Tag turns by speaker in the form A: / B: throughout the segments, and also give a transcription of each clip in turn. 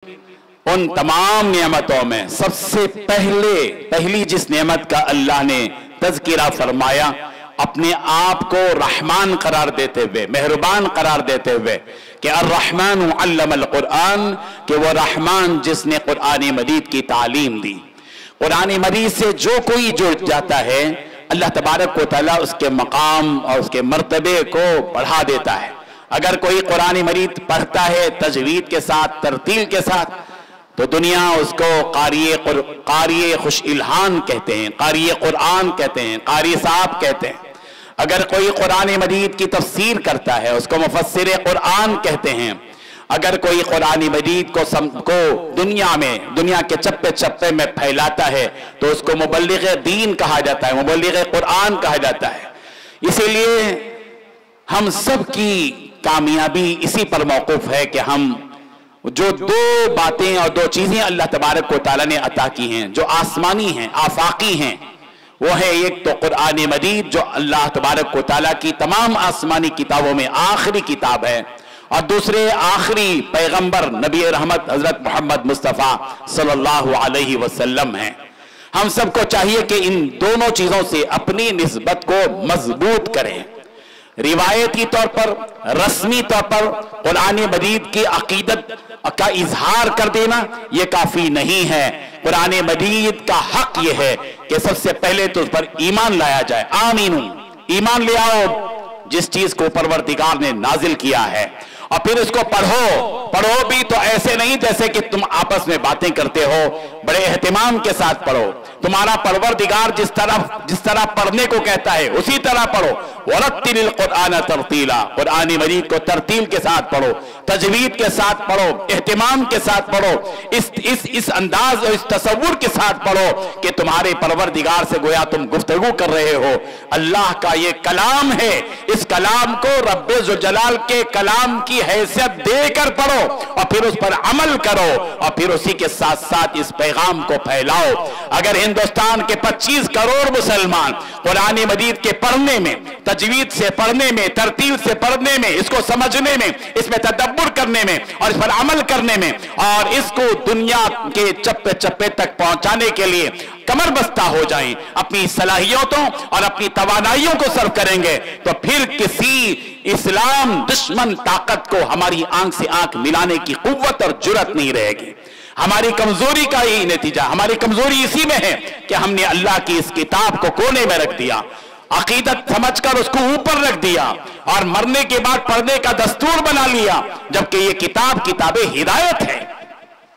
A: उन तमाम नियमतों में सबसे पहली जिस नियमत का अल्लाह ने तज़किरा फरमाया, अपने आप को रहमान करार देते हुए, मेहरबान करार देते हुए कि अर्रहमान अल्लमल कुरान, कि वो रहमान जिसने कुरान मजीद की तालीम दी। कुरान मजीद से जो कोई जुड़ जाता है, अल्लाह तबारक व तआला उसके मकाम और उसके मर्तबे को बढ़ा देता है। अगर कोई कुरान मजीद पढ़ता है तजवीद के साथ, तरतील के साथ, तो दुनिया उसको कारी खुश इल्हान कहते हैं, कारी कुरान कहते हैं, कारी साहब कहते हैं। अगर कोई कुरान मजीद की तफसीर करता है उसको मुफस्सिर कुरान कहते हैं। अगर कोई कुरान मजीद को दुनिया के चप्पे चप्पे में फैलाता है तो उसको मुबल्लिग दीन कहा जाता है, मुबल्लिग कुरान कहा जाता है। इसीलिए हम सब की कामयाबी इसी पर मौकूफ है कि हम जो दो बातें और दो चीजें अल्लाह तबारक व तआला ने अता की हैं, जो आसमानी हैं, आफाकी हैं, वो है एक तो कुरान मजीद जो अल्लाह तबारक व तआला की तमाम आसमानी किताबों में आखिरी किताब है, और दूसरे आखिरी पैगंबर नबी रहमत हजरत मोहम्मद मुस्तफ़ा सल्लल्लाहु अलैहि वसल्लम हैं। हम सबको चाहिए कि इन दोनों चीजों से अपनी निस्बत को मजबूत करें। रिवायती तौर पर, रस्मी तौर पर कुरान मजीद की अकीदत का इजहार कर देना यह काफी नहीं है। कुरान मजीद का हक यह है कि सबसे पहले तो उस पर ईमान लाया जाए। आमीनू, ईमान ले आओ जिस चीज को परवरदिगार ने नाजिल किया है, और फिर इसको पढ़ो भी तो ऐसे नहीं जैसे कि तुम आपस में बातें करते हो, बड़े एहतिमाम के साथ पढ़ो। तुम्हारा परवरदिगार जिस तरह पढ़ने को कहता है उसी तरह पढ़ो। वरत्तिलिल कुरान तरतीला, कुरान मजीद को तरतील के साथ पढ़ो, तजवीद के साथ पढ़ो, एहतिमाम के साथ पढ़ो, इस अंदाज और इस तसव्वुर के साथ पढ़ो कि तुम्हारे परवरदिगार से गोया तुम गुफ्तगू कर रहे हो। अल्लाह का ये कलाम है, इस कलाम को रब्बे ज़ुल जलाल के कलाम की हैसियत देकर पढ़ो और फिर उस पर अमल करो, और फिर उसी के साथ साथ इस पैगाम को फैलाओ। अगर हिंदुस्तान के 25 करोड़ मुसलमान कुरान मजीद के पढ़ने में, तजवीद से पढ़ने में, तरतील से पढ़ने में, इसको समझने में, इसमें तदब्बुर करने में और इस पर अमल करने में, और इसको दुनिया के चप्पे चप्पे तक पहुंचाने के लिए कमर बस्ता हो जाएं, अपनी सलाहियतों और अपनी तवानाइयों को सर्व करेंगे, तो फिर किसी इस्लाम दुश्मन ताकत को हमारी आंख से आंख मिलाने की कुव्वत और जुर्रत नहीं रहेगी। हमारी कमजोरी का ही नतीजा, हमारी कमजोरी इसी में है कि हमने अल्लाह की इस किताब को कोने में रख दिया, अकीदत समझकर उसको ऊपर रख दिया और मरने के बाद पढ़ने का दस्तूर बना लिया, जबकि ये किताब हिदायत है,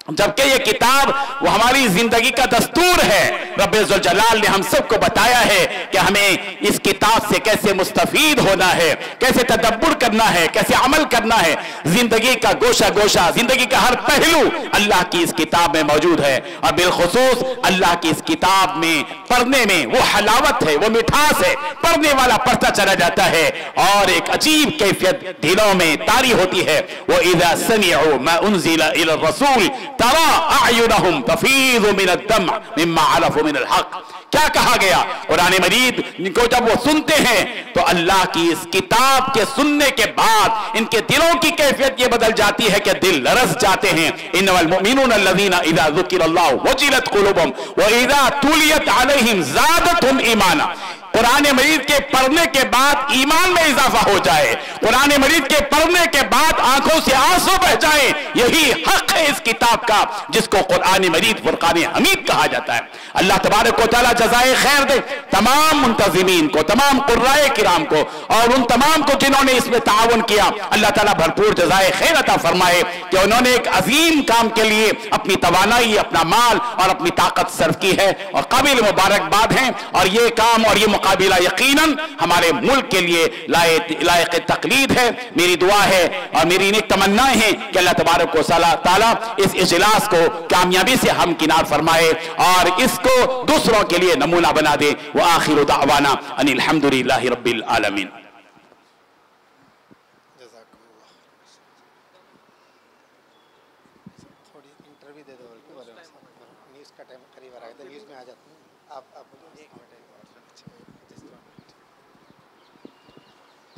A: जबकि ये किताब वो हमारी जिंदगी का दस्तूर है। रब्बे ज़ुल जलाल ने हम सबको बताया है कि हमें इस किताब से कैसे मुस्तफीद होना है, कैसे तदब्बुर करना है, कैसे अमल करना है। जिंदगी का गोशा गोशा, जिंदगी का हर पहलू अल्लाह की इस किताब में मौजूद है, और बिलखुसूस अल्लाह की इस किताब में पढ़ने में वो हलावत है, वो मिठास है। पढ़ने वाला पढ़ता चला जाता है और एक अजीब कैफियत दिलों में तारी होती है। वो इज़ा समिअू मा उन्ज़िला इला रसूल तरा अयुनहुम तफीज़ु मिनद्दम मिम्मा अरफ़ू मिनल हक़। क्या कहा गया? कुरान मजीद को जब वो सुनते हैं तो अल्लाह की इस किताब के सुनने के बाद इनके दिलों की कैफियत ये बदल जाती है कि दिल लरस जाते हैं। इन्नमल मुमिनूना अल्लज़ीना इज़ा ज़ुकिरल्लाहु वजिलत क़ुलूबुहुम व इज़ा तुलियत अलैहिम ज़ादतहुम ईमाना। कुरान मजीद के पढ़ने के बाद ईमान में इजाफा हो जाए, कुरान मजीद के पढ़ने के बाद आंखों से आंसू बह जाए, यही हक है इस किताब का, जिसको कुरान मजीद फुरकान हमीद कहा जाता है। अल्लाह तबारक व तआला जज़ाए खैर दे तमाम मुंतज़िमीन को, तमाम कुर्राए किराम को, और उन तमाम को जिन्होंने इसमें ताउन किया। अल्लाह ताला भरपूर जज़ाए खैर अता फरमाए कि उन्होंने एक अजीम काम के लिए अपनी तवानाई, अपना माल और अपनी ताकत सर्व की है, और काबिल मुबारकबाद हैं। और ये काम और ये मुकाबिला यकीनन हमारे मुल्क के लिए लायक तकलीद है। मेरी दुआ है और मेरी नेक तमन्नाएं हैं कि अल्लाह तबारक व तआला इस इजलास को कामयाबी से हमकिनार फरमाए और इसको दूसरों के लिए नमूना बना दे। व आखिरु दावाना अनिल हम्दुलिल्लाहि रब्बिल आलमीन।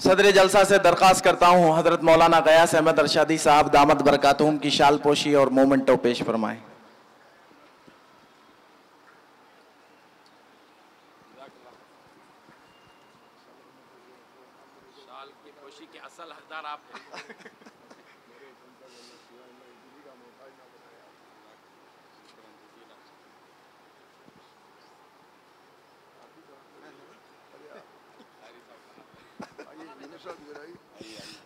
B: صدر جلسہ سے درخواست کرتا ہوں حضرت مولانا غیاث احمد ارشادی صاحب دامت برکاتہم کی شال پوشی اور مومنٹو پیش فرمائیں.
A: شال کی پوشی کے اصل حقدار آپ ہیں.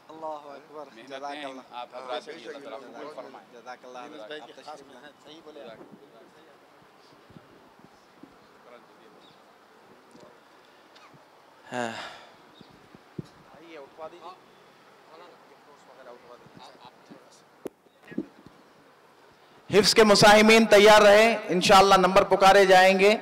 C: اللہ اکبر. جزاک اللہ.
A: آپ حضرات کی طرف قبول فرمائیں.
C: جزاک اللہ. صحیح بولے.
B: حفظ کے مساہمین تیار رہے، انشاءاللہ نمبر پکارے جائیں گے.